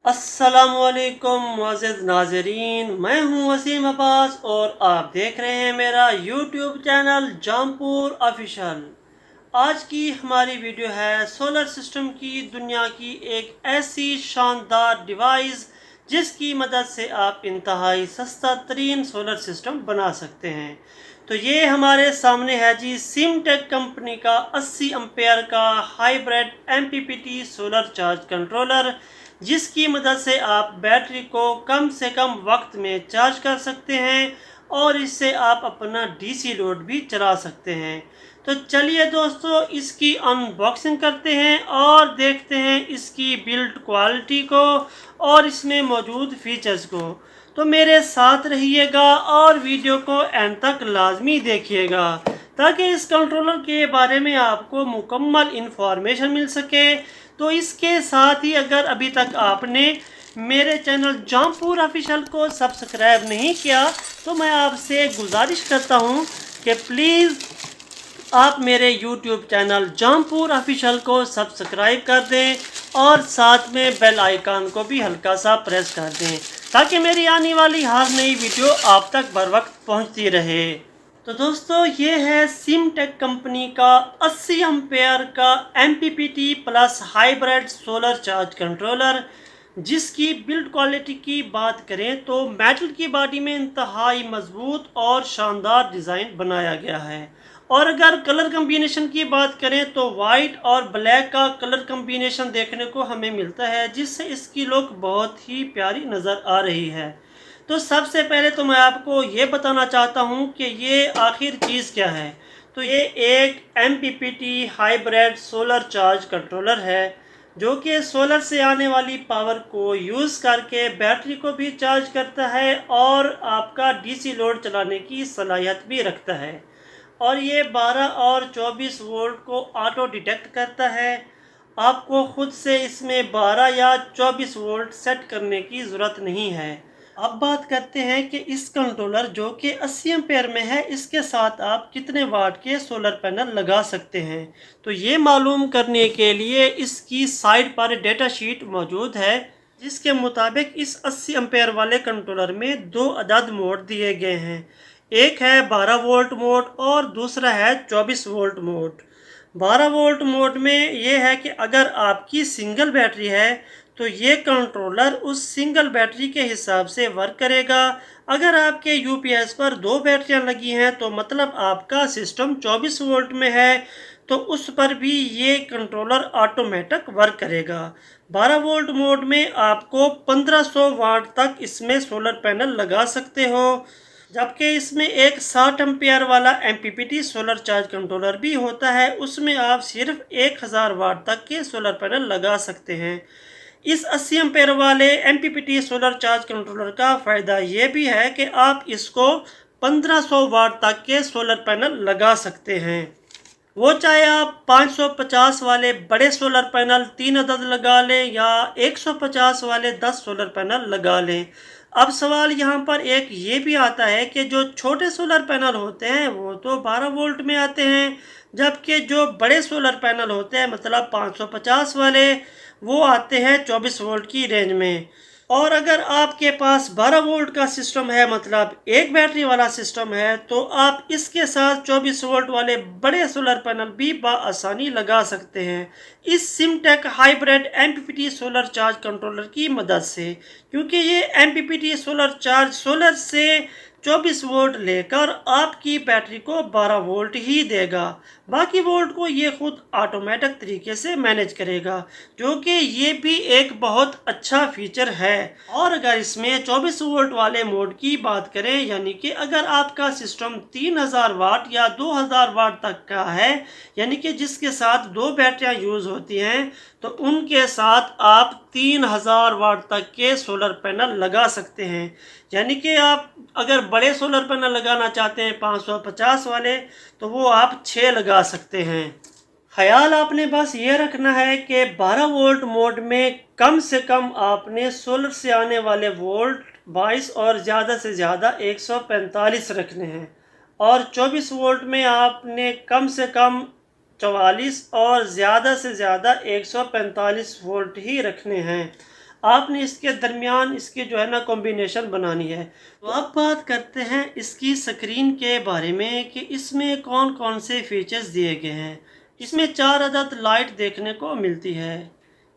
अस्सलामुअलैकुम मुअज़्ज़िज़ नाज़रीन, मैं हूं वसीम अब्बास और आप देख रहे हैं मेरा यूट्यूब चैनल जमपुर ऑफिशियल। आज की हमारी वीडियो है सोलर सिस्टम की दुनिया की एक ऐसी शानदार डिवाइस जिसकी मदद से आप इंतहाई सस्ता तरीन सोलर सिस्टम बना सकते हैं। तो ये हमारे सामने है जी सिमटेक कंपनी का 80 एम्पेयर का hybrid MPPT solar charge controller, जिसकी मदद से आप बैटरी को कम से कम वक्त में चार्ज कर सकते हैं और इससे आप अपना डीसी लोड भी चला सकते हैं। तो चलिए दोस्तों, इसकी अनबॉक्सिंग करते हैं और देखते हैं इसकी बिल्ड क्वालिटी को और इसमें मौजूद फीचर्स को। तो मेरे साथ रहिएगा और वीडियो को एंड तक लाजमी देखिएगा ताकि इस कंट्रोलर के बारे में आपको मुकम्मल इंफॉर्मेशन मिल सके। तो इसके साथ ही अगर अभी तक आपने मेरे चैनल जमपुर ऑफिशियल को सब्सक्राइब नहीं किया तो मैं आपसे गुजारिश करता हूं कि प्लीज़ आप मेरे यूट्यूब चैनल जमपुर ऑफिशियल को सब्सक्राइब कर दें और साथ में बेल आइकन को भी हल्का सा प्रेस कर दें ताकि मेरी आने वाली हर नई वीडियो आप तक बर वक्त पहुँचती रहे। तो दोस्तों, ये है सिमटेक कंपनी का 80 एम्पेयर का MPPT plus hybrid solar charge controller, जिसकी बिल्ड क्वालिटी की बात करें तो मेटल की बॉडी में इंतहाई मजबूत और शानदार डिज़ाइन बनाया गया है। और अगर कलर कम्बिनेशन की बात करें तो वाइट और ब्लैक का कलर कम्बिनेशन देखने को हमें मिलता है, जिससे इसकी लुक बहुत ही प्यारी नज़र आ रही है। तो सबसे पहले तो मैं आपको ये बताना चाहता हूँ कि ये आखिर चीज़ क्या है। तो ये एक MPPT hybrid solar charge controller है जो कि सोलर से आने वाली पावर को यूज़ करके बैटरी को भी चार्ज करता है और आपका डीसी लोड चलाने की सलाहियत भी रखता है। और ये 12 और 24 वोल्ट को ऑटो डिटेक्ट करता है। आपको खुद से इसमें 12 या 24 वोल्ट सेट करने की ज़रूरत नहीं है। अब बात करते हैं कि इस कंट्रोलर जो कि 80 एम्पेयर में है, इसके साथ आप कितने वाट के सोलर पैनल लगा सकते हैं। तो ये मालूम करने के लिए इसकी साइड पर डेटा शीट मौजूद है, जिसके मुताबिक इस 80 एम्पेयर वाले कंट्रोलर में दो अदद मोड दिए गए हैं। एक है 12 वोल्ट मोड और दूसरा है 24 वोल्ट मोड। 12 वोल्ट मोड में ये है कि अगर आपकी सिंगल बैटरी है तो ये कंट्रोलर उस सिंगल बैटरी के हिसाब से वर्क करेगा। अगर आपके यूपीएस पर दो बैटरियां लगी हैं तो मतलब आपका सिस्टम 24 वोल्ट में है, तो उस पर भी ये कंट्रोलर ऑटोमेटिक वर्क करेगा। 12 वोल्ट मोड में आपको 1500 वाट तक इसमें सोलर पैनल लगा सकते हो, जबकि इसमें एक 60 एम्पियर वाला एमपीपीटी सोलर चार्ज कंट्रोलर भी होता है, उसमें आप सिर्फ 1000 वाट तक के सोलर पैनल लगा सकते हैं। इस 80 एम्पेयर वाले एमपीपीटी सोलर चार्ज कंट्रोलर का फ़ायदा ये भी है कि आप इसको 1500 वाट तक के सोलर पैनल लगा सकते हैं। वो चाहे आप 550 वाले बड़े सोलर पैनल 3 अदद लगा लें या 150 वाले 10 सोलर पैनल लगा लें। अब सवाल यहाँ पर एक ये भी आता है कि जो छोटे सोलर पैनल होते हैं वो तो 12 वोल्ट में आते हैं, जबकि जो बड़े सोलर पैनल होते हैं मतलब 550 वाले, वो आते हैं 24 वोल्ट की रेंज में। और अगर आपके पास 12 वोल्ट का सिस्टम है मतलब एक बैटरी वाला सिस्टम है, तो आप इसके साथ 24 वोल्ट वाले बड़े सोलर पैनल भी बआसानी लगा सकते हैं इस Simtek hybrid MPPT solar charge controller की मदद से, क्योंकि ये एमपीपीटी सोलर चार्ज सोलर से 24 वोल्ट लेकर आपकी बैटरी को 12 वोल्ट ही देगा। बाकी वोल्ट को ये खुद ऑटोमेटिक तरीके से मैनेज करेगा, जो कि ये भी एक बहुत अच्छा फीचर है। और अगर इसमें 24 वोल्ट वाले मोड की बात करें, यानी कि अगर आपका सिस्टम 3000 वाट या 2000 वाट तक का है, यानी कि जिसके साथ दो बैटरियां यूज़ होती हैं, तो उनके साथ आप 3000 वाट तक के सोलर पैनल लगा सकते हैं। यानी कि आप अगर बड़े सोलर पैनल लगाना चाहते हैं 550 वाले, तो वो आप 6 लगा सकते हैं। ख्याल आपने बस ये रखना है कि 12 वोल्ट मोड में कम से कम आपने सोलर से आने वाले वोल्ट 22 और ज़्यादा से ज़्यादा 145 रखने हैं, और 24 वोल्ट में आपने कम से कम 44 और ज़्यादा से ज़्यादा 145 वोल्ट ही रखने हैं। आपने इसके दरमियान इसके जो है ना कॉम्बिनेशन बनानी है। तो अब बात करते हैं इसकी स्क्रीन के बारे में कि इसमें कौन कौन से फीचर्स दिए गए हैं। इसमें 4 अदद लाइट देखने को मिलती है।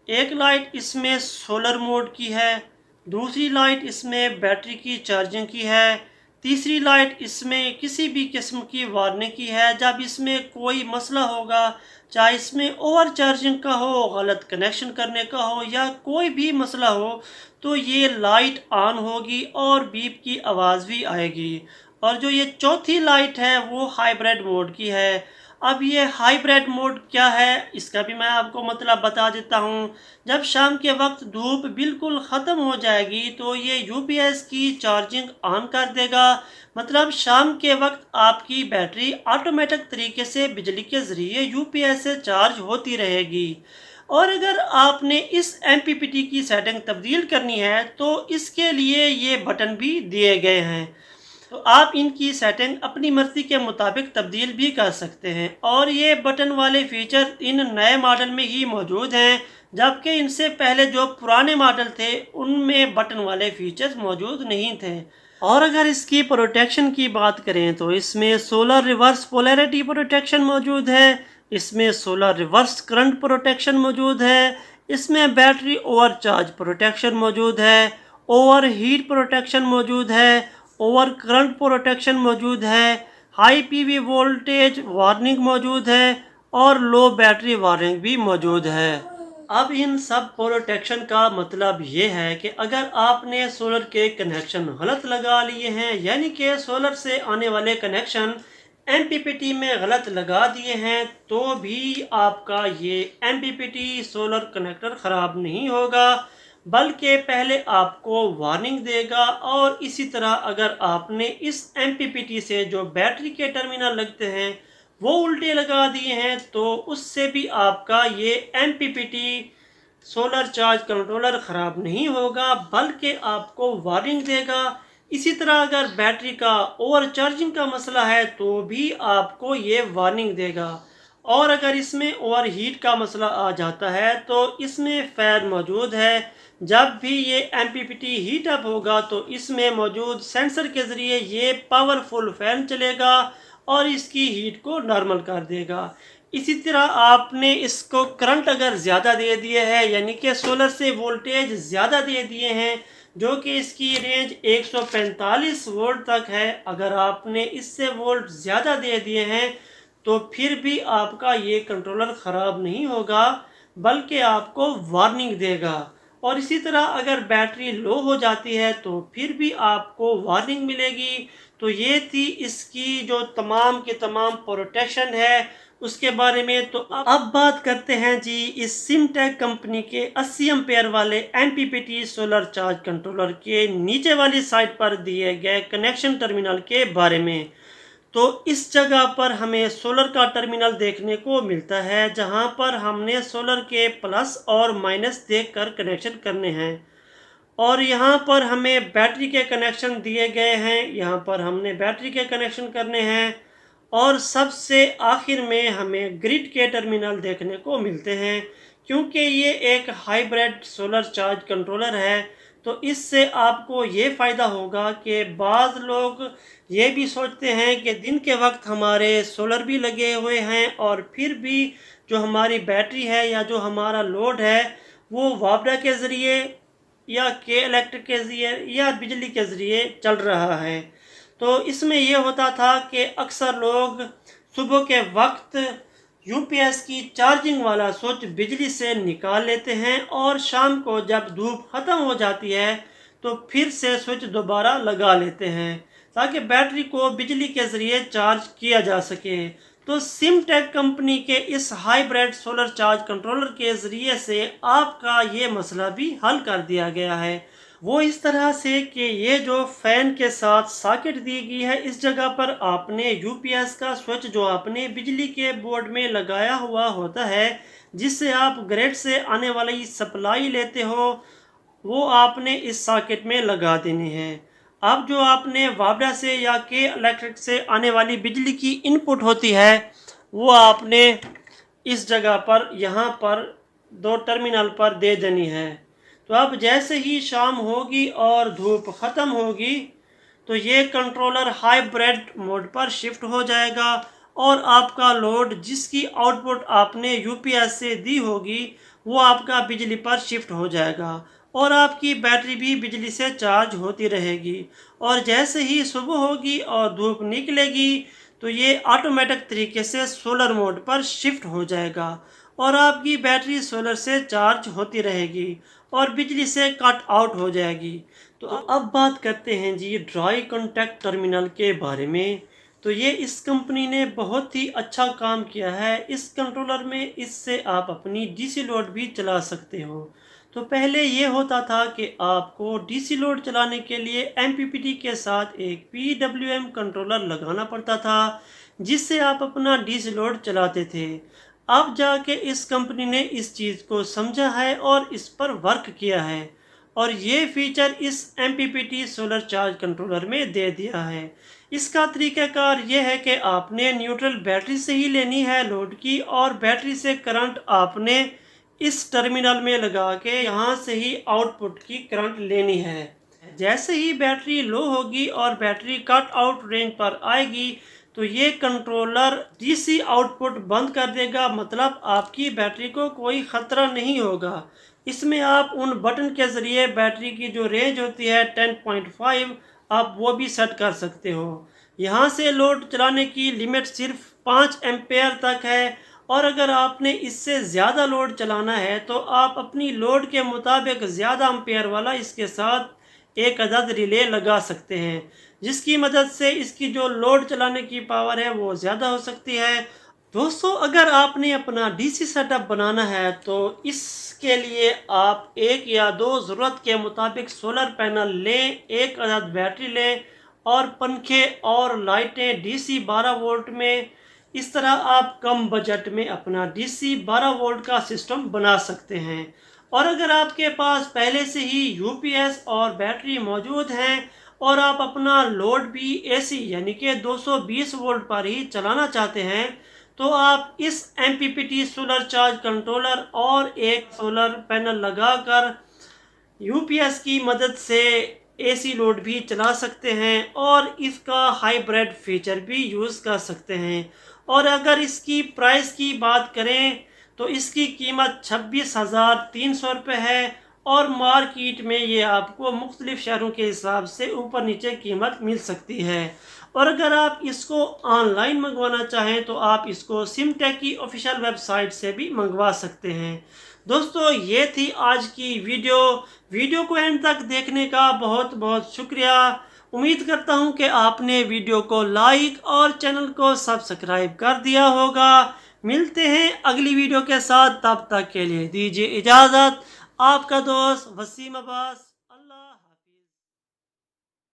एक लाइट इसमें सोलर मोड की है, दूसरी लाइट इसमें बैटरी की चार्जिंग की है, तीसरी लाइट इसमें किसी भी किस्म की वार्निंग की है। जब इसमें कोई मसला होगा, चाहे इसमें ओवर चार्जिंग का हो, गलत कनेक्शन करने का हो या कोई भी मसला हो, तो ये लाइट ऑन होगी और बीप की आवाज़ भी आएगी। और जो ये चौथी लाइट है वो हाइब्रिड मोड की है। अब ये हाइब्रिड मोड क्या है, इसका भी मैं आपको मतलब बता देता हूँ। जब शाम के वक्त धूप बिल्कुल ख़त्म हो जाएगी तो ये यूपीएस की चार्जिंग ऑन कर देगा। मतलब शाम के वक्त आपकी बैटरी ऑटोमेटिक तरीके से बिजली के ज़रिए यूपीएस से चार्ज होती रहेगी। और अगर आपने इस एमपीपीटी की सेटिंग तब्दील करनी है तो इसके लिए ये बटन भी दिए गए हैं। तो आप इनकी सेटिंग अपनी मर्ज़ी के मुताबिक तब्दील भी कर सकते हैं। और ये बटन वाले फीचर इन नए मॉडल में ही मौजूद हैं, जबकि इनसे पहले जो पुराने मॉडल थे उनमें बटन वाले फीचर्स मौजूद नहीं थे। और अगर इसकी प्रोटेक्शन की बात करें तो इसमें सोलर रिवर्स पोलैरिटी प्रोटेक्शन मौजूद है, इसमें सोलर रिवर्स करंट प्रोटेक्शन मौजूद है, इसमें बैटरी ओवर चार्ज प्रोटेक्शन मौजूद है, ओवर हीट प्रोटेक्शन मौजूद है, ओवर करंट प्रोटेक्शन मौजूद है, हाई पीवी वोल्टेज वार्निंग मौजूद है और लो बैटरी वार्निंग भी मौजूद है। अब इन सब प्रोटेक्शन का मतलब ये है कि अगर आपने सोलर के कनेक्शन गलत लगा लिए हैं, यानी कि सोलर से आने वाले कनेक्शन एमपीपीटी में गलत लगा दिए हैं, तो भी आपका ये एमपीपीटी सोलर कनेक्टर ख़राब नहीं होगा, बल्कि पहले आपको वार्निंग देगा। और इसी तरह अगर आपने इस एमपीपीटी से जो बैटरी के टर्मिनल लगते हैं वो उल्टे लगा दिए हैं, तो उससे भी आपका ये एमपीपीटी सोलर चार्ज कंट्रोलर ख़राब नहीं होगा, बल्कि आपको वार्निंग देगा। इसी तरह अगर बैटरी का ओवर चार्जिंग का मसला है तो भी आपको ये वार्निंग देगा। और अगर इसमें ओवर हीट का मसला आ जाता है तो इसमें फ़ैन मौजूद है। जब भी ये एमपीपीटी हीट अप होगा तो इसमें मौजूद सेंसर के ज़रिए ये पावरफुल फ़ैन चलेगा और इसकी हीट को नॉर्मल कर देगा। इसी तरह आपने इसको करंट अगर ज़्यादा दे दिए है, यानी कि सोलर से वोल्टेज ज़्यादा दे दिए हैं, जो कि इसकी रेंज 145 वोल्ट तक है, अगर आपने इससे वोल्ट ज़्यादा दे दिए हैं तो फिर भी आपका ये कंट्रोलर ख़राब नहीं होगा, बल्कि आपको वार्निंग देगा। और इसी तरह अगर बैटरी लो हो जाती है तो फिर भी आपको वार्निंग मिलेगी। तो ये थी इसकी जो तमाम के तमाम प्रोटेक्शन है उसके बारे में। तो अब बात करते हैं जी इस सिमटेक कंपनी के 80 एम्पेयर वाले एमपीपीटी सोलर चार्ज कंट्रोलर के नीचे वाली साइड पर दिए गए कनेक्शन टर्मिनल के बारे में। तो इस जगह पर हमें सोलर का टर्मिनल देखने को मिलता है, जहां पर हमने सोलर के प्लस और माइनस देखकर कनेक्शन करने हैं। और यहाँ पर हमें बैटरी के कनेक्शन दिए गए हैं, यहाँ पर हमने बैटरी के कनेक्शन करने हैं। और सबसे आखिर में हमें ग्रिड के टर्मिनल देखने को मिलते हैं, क्योंकि ये एक हाइब्रिड सोलर चार्ज कंट्रोलर है। तो इससे आपको ये फ़ायदा होगा कि बाज़ लोग ये भी सोचते हैं कि दिन के वक्त हमारे सोलर भी लगे हुए हैं और फिर भी जो हमारी बैटरी है या जो हमारा लोड है वो वापडा के ज़रिए या के इलेक्ट्रिक के ज़रिए या बिजली के ज़रिए चल रहा है। तो इसमें यह होता था कि अक्सर लोग सुबह के वक्त यूपीएस की चार्जिंग वाला स्विच बिजली से निकाल लेते हैं और शाम को जब धूप ख़त्म हो जाती है तो फिर से स्विच दोबारा लगा लेते हैं, ताकि बैटरी को बिजली के ज़रिए चार्ज किया जा सके। तो सिमटेक कंपनी के इस हाइब्रिड सोलर चार्ज कंट्रोलर के ज़रिए से आपका ये मसला भी हल कर दिया गया है। वो इस तरह से कि ये जो फ़ैन के साथ सॉकेट दी गई है, इस जगह पर आपने यूपीएस का स्विच जो आपने बिजली के बोर्ड में लगाया हुआ होता है, जिससे आप ग्रिड से आने वाली सप्लाई लेते हो, वो आपने इस सॉकेट में लगा देनी है। अब जो आपने वापडा से या के इलेक्ट्रिक से आने वाली बिजली की इनपुट होती है, वो आपने इस जगह पर यहाँ पर दो टर्मिनल पर दे देनी है। तो अब जैसे ही शाम होगी और धूप ख़त्म होगी तो ये कंट्रोलर हाइब्रिड मोड पर शिफ्ट हो जाएगा और आपका लोड जिसकी आउटपुट आपने यूपीएस से दी होगी वो आपका बिजली पर शिफ्ट हो जाएगा और आपकी बैटरी भी बिजली से चार्ज होती रहेगी। और जैसे ही सुबह होगी और धूप निकलेगी तो ये ऑटोमेटिक तरीके से सोलर मोड पर शिफ्ट हो जाएगा और आपकी बैटरी सोलर से चार्ज होती रहेगी और बिजली से कट आउट हो जाएगी। तो अब बात करते हैं जी ड्राई कॉन्टैक्ट टर्मिनल के बारे में। तो ये इस कंपनी ने बहुत ही अच्छा काम किया है इस कंट्रोलर में। इससे आप अपनी डीसी लोड भी चला सकते हो। तो पहले ये होता था कि आपको डीसी लोड चलाने के लिए एमपीपीटी के साथ एक पीडब्ल्यूएम कंट्रोलर लगाना पड़ता था जिससे आप अपना डीसी लोड चलाते थे। अब जाके इस कंपनी ने इस चीज़ को समझा है और इस पर वर्क किया है और ये फीचर इस एमपीपीटी सोलर चार्ज कंट्रोलर में दे दिया है। इसका तरीक़ाकार यह है कि आपने न्यूट्रल बैटरी से ही लेनी है लोड की और बैटरी से करंट आपने इस टर्मिनल में लगा के यहाँ से ही आउटपुट की करंट लेनी है। जैसे ही बैटरी लो होगी और बैटरी कट आउट रेंज पर आएगी तो ये कंट्रोलर डीसी आउटपुट बंद कर देगा, मतलब आपकी बैटरी को कोई ख़तरा नहीं होगा। इसमें आप उन बटन के ज़रिए बैटरी की जो रेंज होती है 10.5 आप वो भी सेट कर सकते हो। यहाँ से लोड चलाने की लिमिट सिर्फ 5 एम्पेयर तक है और अगर आपने इससे ज़्यादा लोड चलाना है तो आप अपनी लोड के मुताबिक ज़्यादा एम्पेयर वाला इसके साथ एक अदद रिले लगा सकते हैं जिसकी मदद से इसकी जो लोड चलाने की पावर है वो ज़्यादा हो सकती है। दोस्तों अगर आपने अपना डीसी सेटअप बनाना है तो इसके लिए आप एक या दो ज़रूरत के मुताबिक सोलर पैनल लें, एक अदद बैटरी लें और पंखे और लाइटें डीसी 12 वोल्ट में। इस तरह आप कम बजट में अपना डीसी 12 वोल्ट का सिस्टम बना सकते हैं। और अगर आपके पास पहले से ही यूपीएस और बैटरी मौजूद हैं और आप अपना लोड भी एसी यानी कि 220 वोल्ट पर ही चलाना चाहते हैं तो आप इस एमपीपीटी सोलर चार्ज कंट्रोलर और एक सोलर पैनल लगाकर यूपीएस की मदद से एसी लोड भी चला सकते हैं और इसका हाइब्रिड फीचर भी यूज़ कर सकते हैं। और अगर इसकी प्राइस की बात करें तो इसकी कीमत 26,300 रुपये है और मार्केट में ये आपको मुख्तलिफ शहरों के हिसाब से ऊपर नीचे कीमत मिल सकती है। और अगर आप इसको ऑनलाइन मंगवाना चाहें तो आप इसको सिमटेक की ऑफिशियल वेबसाइट से भी मंगवा सकते हैं। दोस्तों ये थी आज की वीडियो को एंड तक देखने का बहुत बहुत शुक्रिया। उम्मीद करता हूँ कि आपने वीडियो को लाइक और चैनल को सब्सक्राइब कर दिया होगा। मिलते हैं अगली वीडियो के साथ, तब तक के लिए दीजिए इजाज़त। आपका दोस्त वसीम अब्बास।